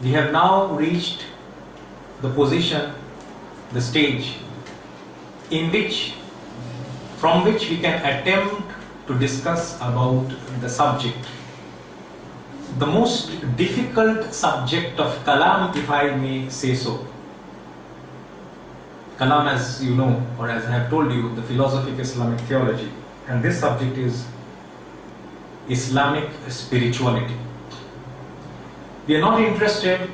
We have now reached the position, the stage from which we can attempt to discuss about the subject. The most difficult subject of Kalam, if I may say so. Kalam, as you know, or as I have told you, the philosophy of Islamic theology, and this subject is Islamic spirituality. We are not interested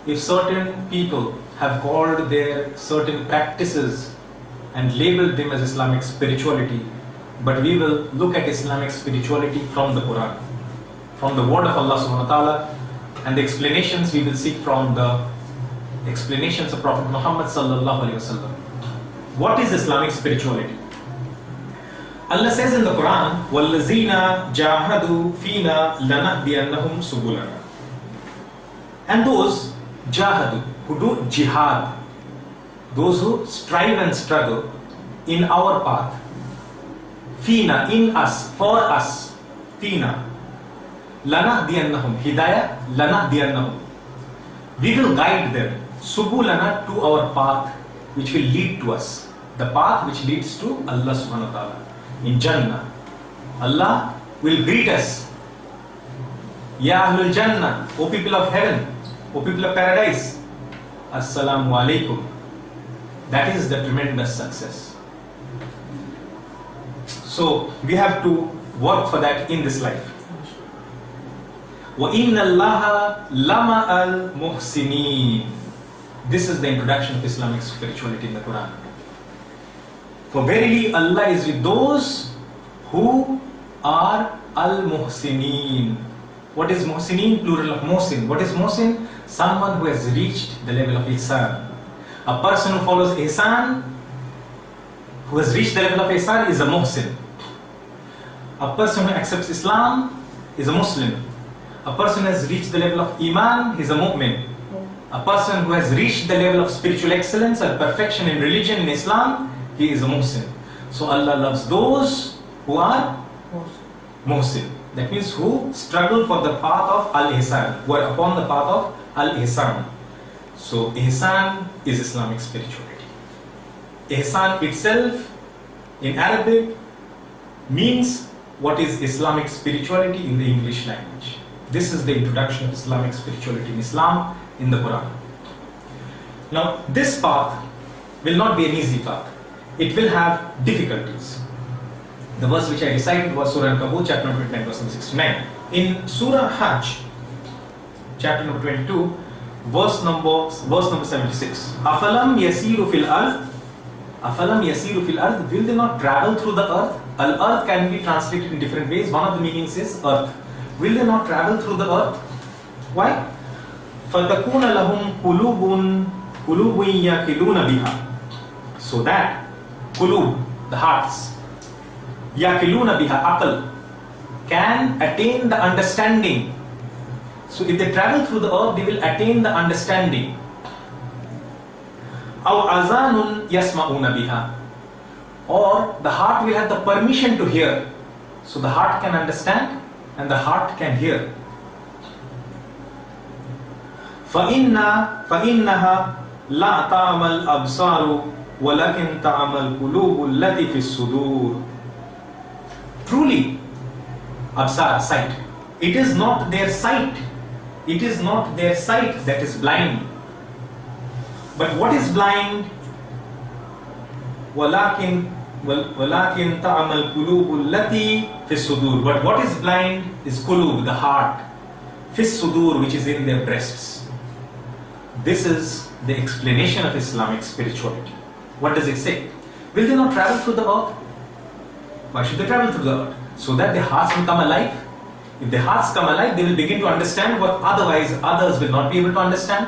if certain people have called their certain practices and labeled them as Islamic spirituality, but we will look at Islamic spirituality from the Quran, from the word of Allah subhanahu wa ta'ala, and the explanations we will seek from the explanations of Prophet Muhammad sallallahu alaihi wasallam. What is Islamic spirituality? Allah says in the Quran, وَالَّذِينَ جَاهَدُوا فِينَا لَنَهْدِيَنَّهُمْ سُبُلَنَا. And those jahadu, who do jihad, those who strive and struggle in our path, fina, in us, for us, fina, lanahdiyannahum, hidayah, lanahdiyannahum, we will guide them, subulana, to our path which will lead to us, the path which leads to Allah subhanahu wa ta'ala. In Jannah, Allah will greet us, Ya Ahlul Jannah, O people of heaven, O people of paradise, Assalamu alaikum. That is the tremendous success. So we have to work for that in this life. وَإِنَّ اللَّهَ لَمَعَ الْمُحْسِنِينَ. This is the introduction of Islamic spirituality in the Quran. For verily Allah is with those who are al-muhsinin. What is muhsinin? Plural of muhsin. What is muhsin? Someone who has reached the level of ihsan. A person who follows ihsan, who has reached the level of ihsan, is a muhsin. A person who accepts Islam is a Muslim. A person who has reached the level of iman is a mu'min. A person who has reached the level of spiritual excellence or perfection in religion, in Islam, he is a muhsin. So Allah loves those who are muhsin. That means who struggle for the path of al-ihsan, who are upon the path of al-ihsan. So ihsan is Islamic spirituality. Ihsan itself in Arabic means what is Islamic spirituality in the English language. This is the introduction of Islamic spirituality in Islam in the Quran. Now this path will not be an easy path. It will have difficulties. The verse which I recited was Surah Al-Ankabut, chapter number 29, verse number 69. In Surah Hajj, chapter number 22, verse number 76. Afalam yasiru fil ard. Afalam yasiru fil ard. Will they not travel through the earth? Al-earth can be translated in different ways. One of the meanings is earth. Will they not travel through the earth? Why? فَتَكُونَ لَهُمْ قُلُوبٌ يَقِلُونَ بِهَا. So that qulub, the hearts, yaqiluna biha, aql, can attain the understanding. So if they travel through the earth, they will attain the understanding. Aw azanun yasma'una biha, or the heart will have the permission to hear. So the heart can understand and the heart can hear. فَإِنَّهَا لَا تَعْمَى الْأَبْصَارُ وَلَكِنْ تَعْمَى الْقُلُوبُ الَّتِي فِي الصُّدُورِ. Truly, absar, sight. It is not their sight. It is not their sight that is blind. But what is blind? وَلَكِنْ تَعْمَى الْقُلُوبُ الَّتِي فِي الصُّدُورِ. But what is blind is qulub, the heart, فِي الصُّدُورِ, which is in their breasts. This is the explanation of Islamic spirituality. What does it say? Will they not travel through the earth? Why should they travel through the earth? So that their hearts will come alive. If their hearts come alive, they will begin to understand what otherwise others will not be able to understand.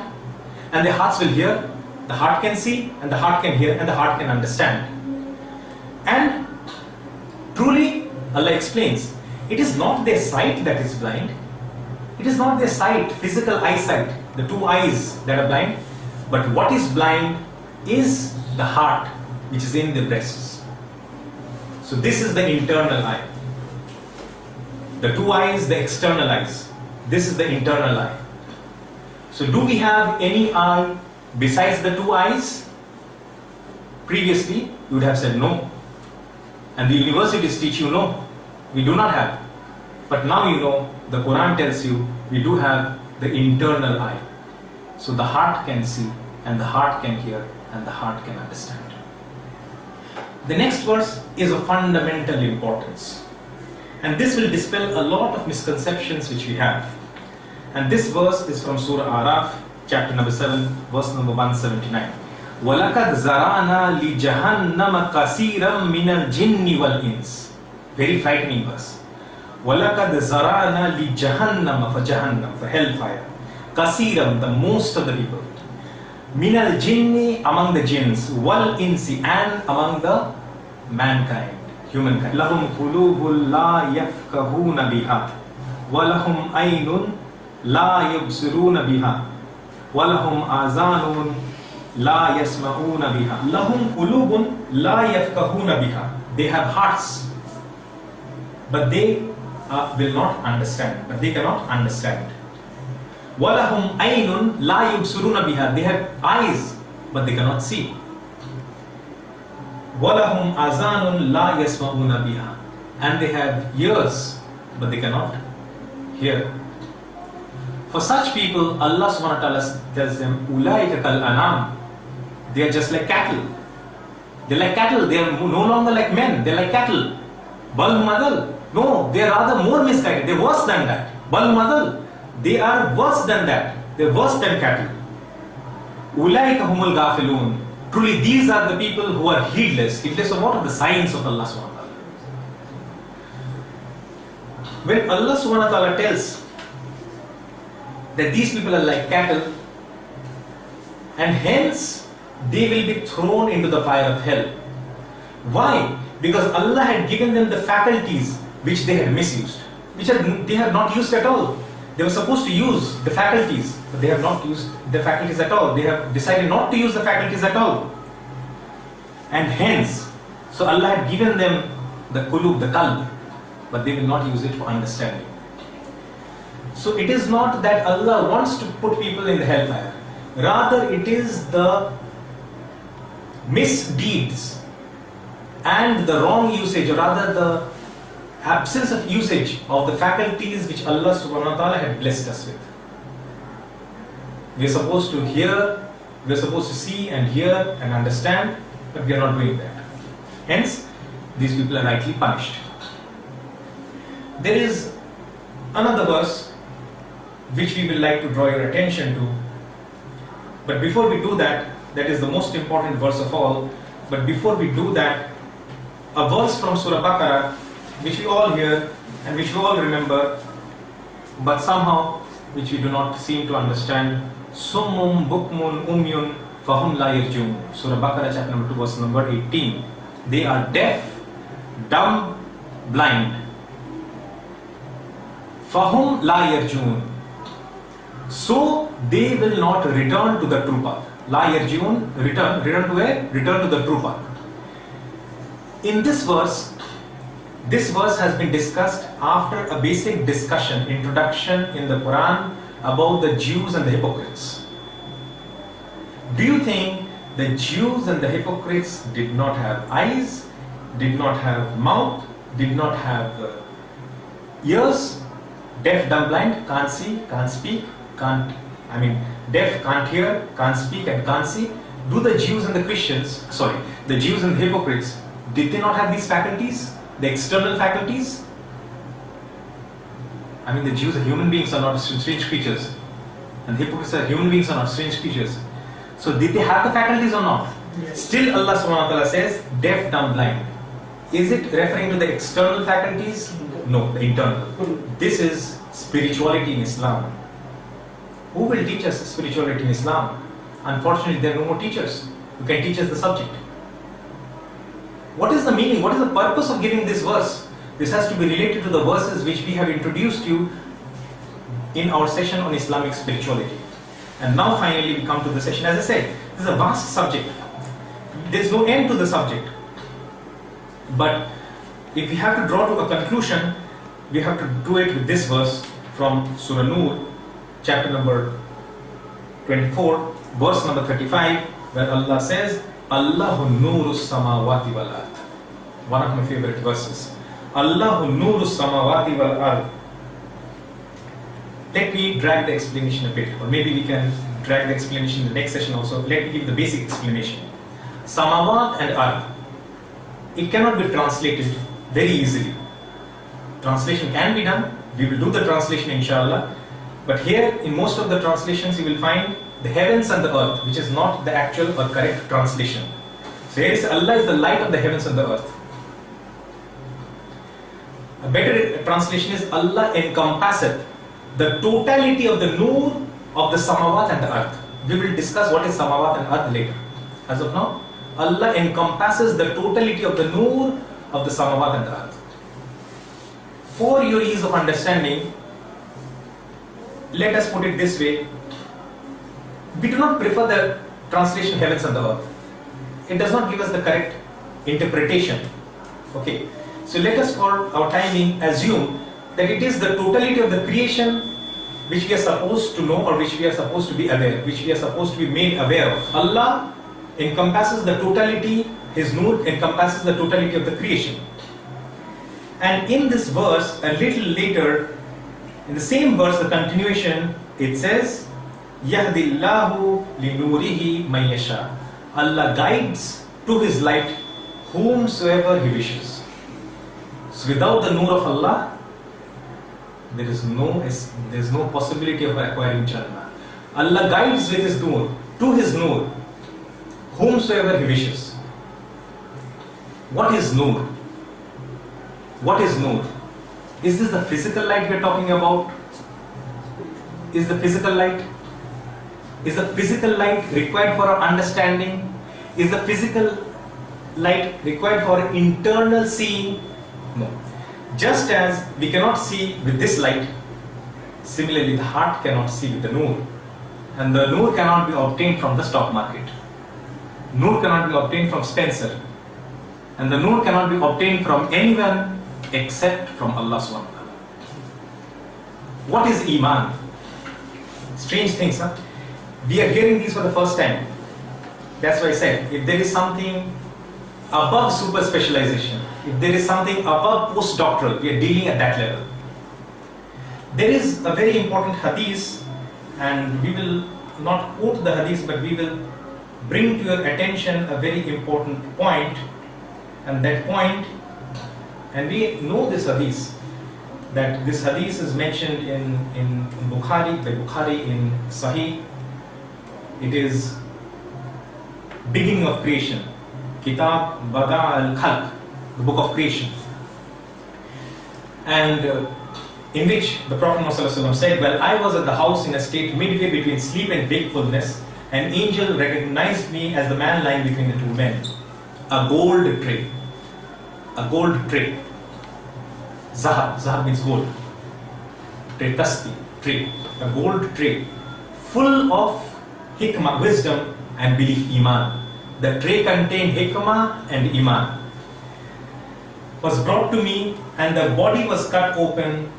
And their hearts will hear, the heart can see, and the heart can hear, and the heart can understand. And truly, Allah explains, it is not their sight that is blind. It is not their sight, physical eyesight, the two eyes that are blind. But what is blind is the heart, which is in the breasts. So this is the internal eye. The two eyes, the external eyes. This is the internal eye. So do we have any eye besides the two eyes? Previously, you would have said no. And the universities teach you no, we do not have. But now you know, the Quran tells you, we do have the internal eye. So the heart can see, and the heart can hear, and the heart can understand. The next verse is of fundamental importance. And this will dispel a lot of misconceptions which we have. And this verse is from Surah Araf, chapter number 7, verse number 179. وَلَقَدْ زَرَعْنَا لِجَهَنَّمَ كَثِيرًا مِنَ الْجِنِّ وَالْإِنسِ. Very frightening verse. وَلَقَدْ زَرَعْنَا لِجَهَنَّمَ, for Jahannam, for hellfire. كَثِيرًا, the most of the people. مِنَ الْجِنِّ, among the jinns. وَالْإِنسِ, and among the mankind, humankind. لَهُمْ قُلُوبٌ لَا يَفْقَهُونَ بِهَا وَلَهُمْ عَيْنٌ لَا يُبْصِرُونَ بِهَا وَلَهُمْ آذَانٌ لَا يَسْمَعُونَ بِهَا لَهُمْ قُلُوبٌ لَا يَفْقَهُونَ بِهَا. They have hearts, but they will not understand, but they cannot understand. وَلَهُمْ عَيْنٌ لَا يُبْصِرُونَ بِهَا. They have eyes, but they cannot see. وَلَهُمْ آذَانٌ لَا يَسْمَعُونَ بِهَا. And they have ears, but they cannot hear. For such people, Allah subhanahu wa ta'ala tells them, أُولَٰئِكَ كَالْأَنْعَامِ. They are just like cattle. They're like cattle. They are no longer like men. They're like cattle. Bal madal. No, they are rather more misguided. They're worse than that. Bal madal. They are worse than that. They're worse than cattle. أُولَٰئِكَ هُمُ الْغَافِلُونَ. Truly, these are the people who are heedless. Heedless of what? Of the signs of Allah subhanahu wa ta'ala. When Allah subhanahu wa ta'ala tells that these people are like cattle, and hence they will be thrown into the fire of hell. Why? Because Allah had given them the faculties which they had misused, which they have not used at all. They were supposed to use the faculties, but they have not used the faculties at all. They have decided not to use the faculties at all. And hence, so Allah had given them the qulub, the qalb, but they will not use it for understanding. So it is not that Allah wants to put people in the hellfire. Rather, it is the misdeeds and the wrong usage, or rather the absence of usage of the faculties which Allah subhanahu wa ta'ala had blessed us with. We are supposed to hear, we are supposed to see and hear and understand, but we are not doing that. Hence, these people are rightly punished. There is another verse which we will like to draw your attention to. But before we do that, that is the most important verse of all. But before we do that, a verse from Surah Baqarah, which we all hear and which we all remember, but somehow which we do not seem to understand. Summum bukmun umyun fahum la yarjun. Surah Baqarah chapter number 2 verse number 18. They are deaf, dumb, blind. Fahum la yarjun. So they will not return to the true path. La yarjun, return to where? Return to the true path. In this verse has been discussed after a basic discussion, introduction in the Quran about the Jews and the hypocrites. Do you think the Jews and the hypocrites did not have eyes, did not have mouth, did not have ears, deaf, dumb, blind, can't see, can't speak, deaf, can't hear, can't speak and can't see? Do the Jews and the the Jews and the hypocrites, did they not have these faculties? The external faculties? The Jews are human beings, are not strange creatures. And the hypocrites are human beings, are not strange creatures. So did they have the faculties or not? Yes. Still Allah subhanahu wa ta'ala says, deaf, dumb, blind. Is it referring to the external faculties? No, the internal. This is spirituality in Islam. Who will teach us spirituality in Islam? Unfortunately, there are no more teachers who can teach us the subject. What is the meaning? What is the purpose of giving this verse? This has to be related to the verses which we have introduced you in our session on Islamic spirituality. And now finally we come to the session. As I said, this is a vast subject. There is no end to the subject. But if we have to draw to a conclusion, we have to do it with this verse from Surah Nur, chapter number 24, verse number 35, where Allah says, Allahu nuru samawati wal ard. One of my favorite verses. Allahu nuru samawati wal ard. Let me drag the explanation a bit, or maybe we can drag the explanation in the next session also. Let me give the basic explanation. Samawat and ard, it cannot be translated very easily. Translation can be done. We will do the translation inshallah. But here in most of the translations you will find the heavens and the earth, which is not the actual or correct translation. So here is Allah is the light of the heavens and the earth. A better translation is Allah encompasseth the totality of the nur of the samawat and the earth. We will discuss what is samawat and earth later. As of now, Allah encompasses the totality of the nur of the samawat and the earth. For your ease of understanding, let us put it this way. We do not prefer the translation heavens and the earth. It does not give us the correct interpretation. Okay. So let us for our timing assume that it is the totality of the creation which we are supposed to know, or which we are supposed to be aware, which we are supposed to be made aware of. Allah encompasses the totality, His nur encompasses the totality of the creation. And in this verse, a little later, in the same verse, the continuation, it says, Yahdillahu li nurihi man yasha. Allah guides to His light whomsoever He wishes. So without the nur of Allah, there is no possibility of acquiring Jannah. Allah guides with His nur, to His nur, whomsoever He wishes. What is nur? What is nur? Is this the physical light we are talking about? Is the physical light? Is the physical light required for our understanding? Is the physical light required for internal seeing? No. Just as we cannot see with this light, similarly the heart cannot see with the nur. And the nur cannot be obtained from the stock market. Nur cannot be obtained from Spencer. And the nur cannot be obtained from anyone except from Allah subhanahu wa ta'ala. What is Iman? Strange things, huh? We are hearing these for the first time. That's why I said, if there is something above super specialization, if there is something above postdoctoral, we are dealing at that level. There is a very important hadith, and we will not quote the hadith, but we will bring to your attention a very important point, and that point, and we know this hadith, that this hadith is mentioned in Bukhari, by Bukhari in Sahih. It is beginning of creation, Kitab Bada al-Khalq, the book of creation, and in which the Prophet ﷺ said, "Well, I was at the house in a state midway between sleep and wakefulness. An angel recognized me as the man lying between the two men. A gold tray, a gold tray. Zahab means gold. Tray, tasti, tray, a gold tray, full of hikmah, wisdom and belief, iman. The tray contained hikmah and iman. Was brought to me, and the body was cut open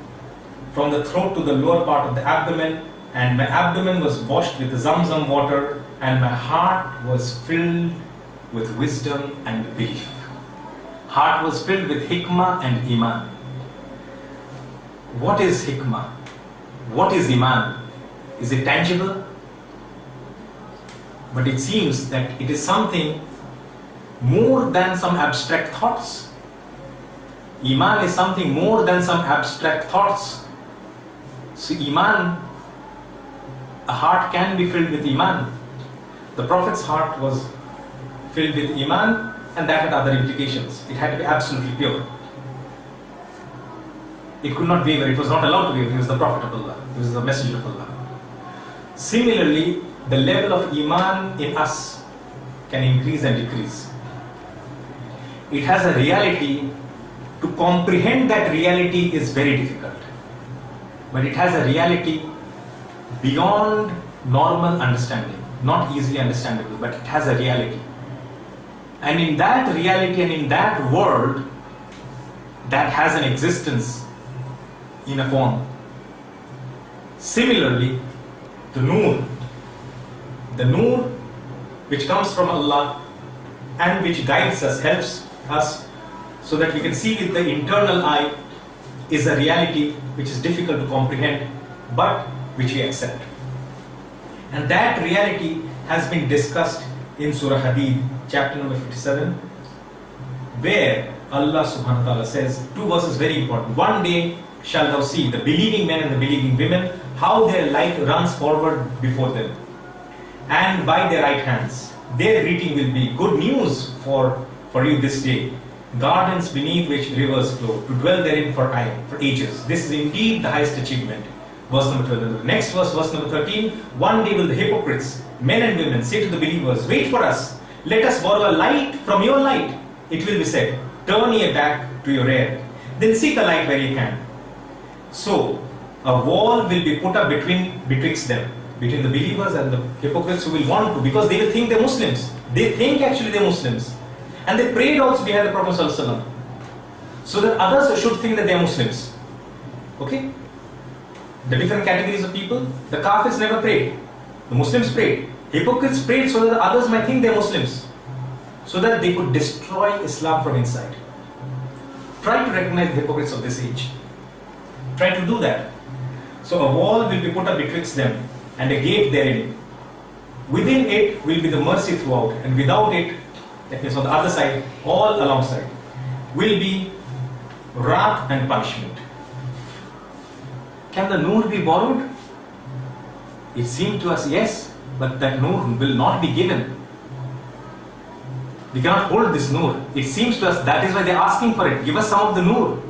from the throat to the lower part of the abdomen, and my abdomen was washed with the Zamzam water, and my heart was filled with wisdom and belief." Heart was filled with hikmah and iman. What is hikmah? What is iman? Is it tangible? But it seems that it is something more than some abstract thoughts. Iman is something more than some abstract thoughts. So Iman, a heart can be filled with Iman. The Prophet's heart was filled with Iman, and that had other implications. It had to be absolutely pure. It could not waver, it was not allowed to waver. He was the Prophet of Allah, he was the Messenger of Allah. Similarly, the level of Iman in us can increase and decrease. It has a reality. To comprehend that reality is very difficult. But it has a reality beyond normal understanding. Not easily understandable, but it has a reality. And in that reality and in that world, that has an existence in a form. Similarly, the Nur, The Noor, which comes from Allah and which guides us, helps us, so that we can see with the internal eye, is a reality which is difficult to comprehend, but which we accept. And that reality has been discussed in Surah Hadid, chapter number 57, where Allah subhanahu wa ta'ala says, two verses very important. One day shall thou see the believing men and the believing women, how their light runs forward before them, and by their right hands. Their greeting will be good news for you this day, gardens beneath which rivers flow, to dwell therein for ages. This is indeed the highest achievement. Verse number 12. Next verse number 13. One day will the hypocrites, men and women, say to the believers, wait for us, let us borrow a light from your light. It will be said, turn ye back to your rear, then seek a light where ye can. So a wall will be put up betwixt them, between the believers and the hypocrites who will want to, because they will think they're Muslims. They think actually they're Muslims. And they prayed also behind the Prophet ﷺ, so that others should think that they are Muslims. Okay? The different categories of people. The Kafirs never prayed. The Muslims prayed. Hypocrites prayed so that others might think they are Muslims, so that they could destroy Islam from inside. Try to recognize the hypocrites of this age. Try to do that. So a wall will be put up betwixt them, and a gate therein. Within it will be the mercy throughout, and without it, that means on the other side, all alongside, will be wrath and punishment. Can the Noor be borrowed? It seemed to us, yes, but that Noor will not be given. We cannot hold this Noor. It seems to us that is why they are asking for it. Give us some of the Noor.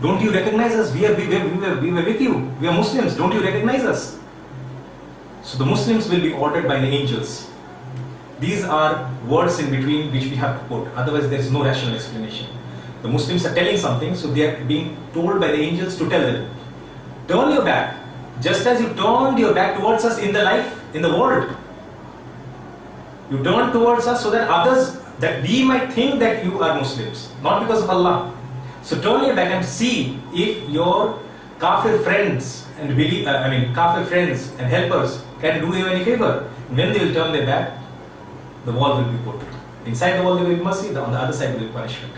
Don't you recognize us? We were with you. We are Muslims. Don't you recognize us? So the Muslims will be ordered by the angels. These are words in between which we have to put. Otherwise there is no rational explanation. The Muslims are telling something, so they are being told by the angels to tell them. Turn your back. Just as you turned your back towards us in the life, in the world. You turned towards us so that others, that we might think that you are Muslims. Not because of Allah. So turn your back and see if your kafir friends and kafir friends and helpers can do you any favor. When they will turn their back, the wall will be put. Inside the wall there will be mercy, on the other side will be punishment.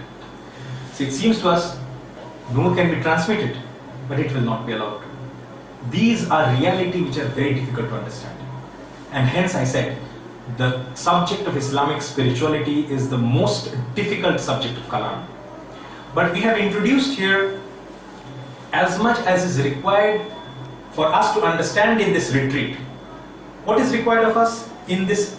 So it seems to us, Noor can be transmitted, but it will not be allowed. These are reality which are very difficult to understand. And hence I said, the subject of Islamic spirituality is the most difficult subject of Kalam. But we have introduced here as much as is required for us to understand in this retreat. What is required of us in this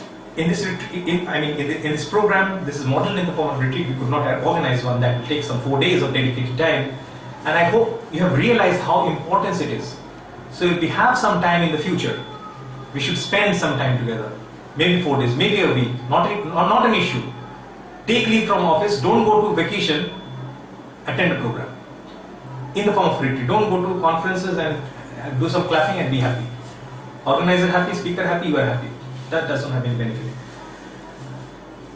program? This is modeled in the form of retreat. We could not have organized one that will take some 4 days of dedicated time. And I hope you have realized how important it is. So if we have some time in the future, we should spend some time together. Maybe 4 days, maybe a week, not an issue. Take leave from office, don't go to vacation, attend a program. In the form of retreat. Don't go to conferences and do some clapping and be happy. Organizer happy, speaker happy, you are happy. That doesn't have any benefit.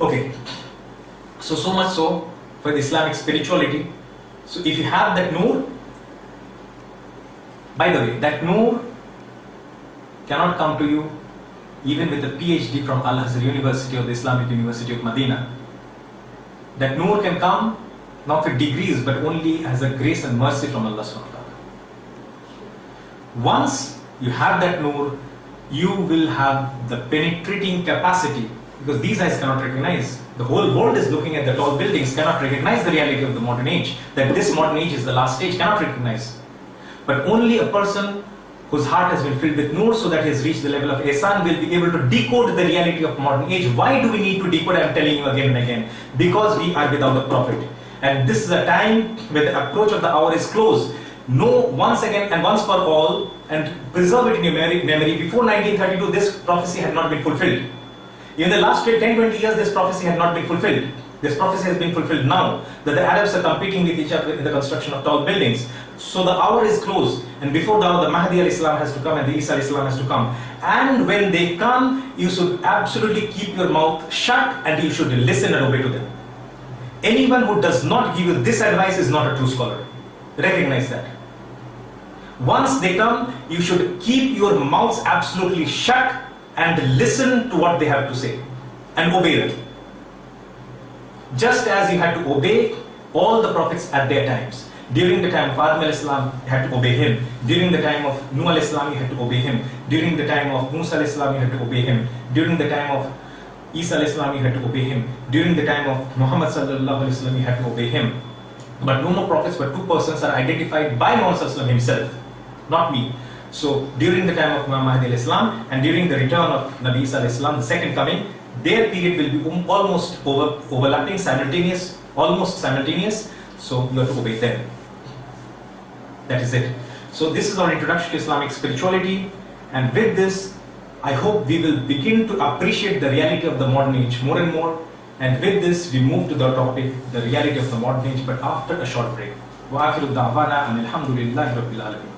Okay. So much so for the Islamic spirituality. So if you have that Noor, by the way, that Noor cannot come to you even with a PhD from Al-Azhar University or the Islamic University of Medina. That Noor can come not with degrees but only as a grace and mercy from Allah subhanahu wa ta'ala. Once you have that Noor, you will have the penetrating capacity, because these eyes cannot recognize. The whole world is looking at the tall buildings, cannot recognize the reality of the modern age, that this modern age is the last stage, cannot recognize. But only a person whose heart has been filled with Noor, so that he has reached the level of Ihsan, will be able to decode the reality of modern age. Why do we need to decode? I am telling you again and again. Because we are without the Prophet. And this is a time where the approach of the hour is close. Know once again and once for all, and preserve it in your memory. Before 1932, this prophecy had not been fulfilled. In the last 10-20 years, this prophecy had not been fulfilled. This prophecy has been fulfilled now, that the Arabs are competing with each other in the construction of tall buildings. So the hour is close, and before the hour, the Mahdi al-Islam has to come and the Isa al-Islam has to come. And when they come, you should absolutely keep your mouth shut and you should listen and obey to them. Anyone who does not give you this advice is not a true scholar. Recognize that. Once they come, you should keep your mouths absolutely shut and listen to what they have to say and obey them. Just as you had to obey all the prophets at their times. During the time of Adam al-Islam, you had to obey him. During the time of Nuh al-Islam, you had to obey him. During the time of Musa al-Islam, you had to obey him. During the time of Isa al-Islam, you had to obey him. During the time of Muhammad sallallahu alaihi wasallam, you had to obey him. But no more prophets, but two persons are identified by Muhammad sallallahu alaihi wasallam himself, not me. So during the time of Imam Mahdi al-Islam and during the return of Nabi Isa al-Islam, the second coming, their period will be almost overlapping, simultaneous, almost simultaneous. So you have to obey them. That is it. So this is our introduction to Islamic spirituality, and with this, I hope we will begin to appreciate the reality of the modern age more and more. And with this, we move to the topic, the reality of the modern age, but after a short break. وآخر دعوانا أن الحمد لله رب العالمين.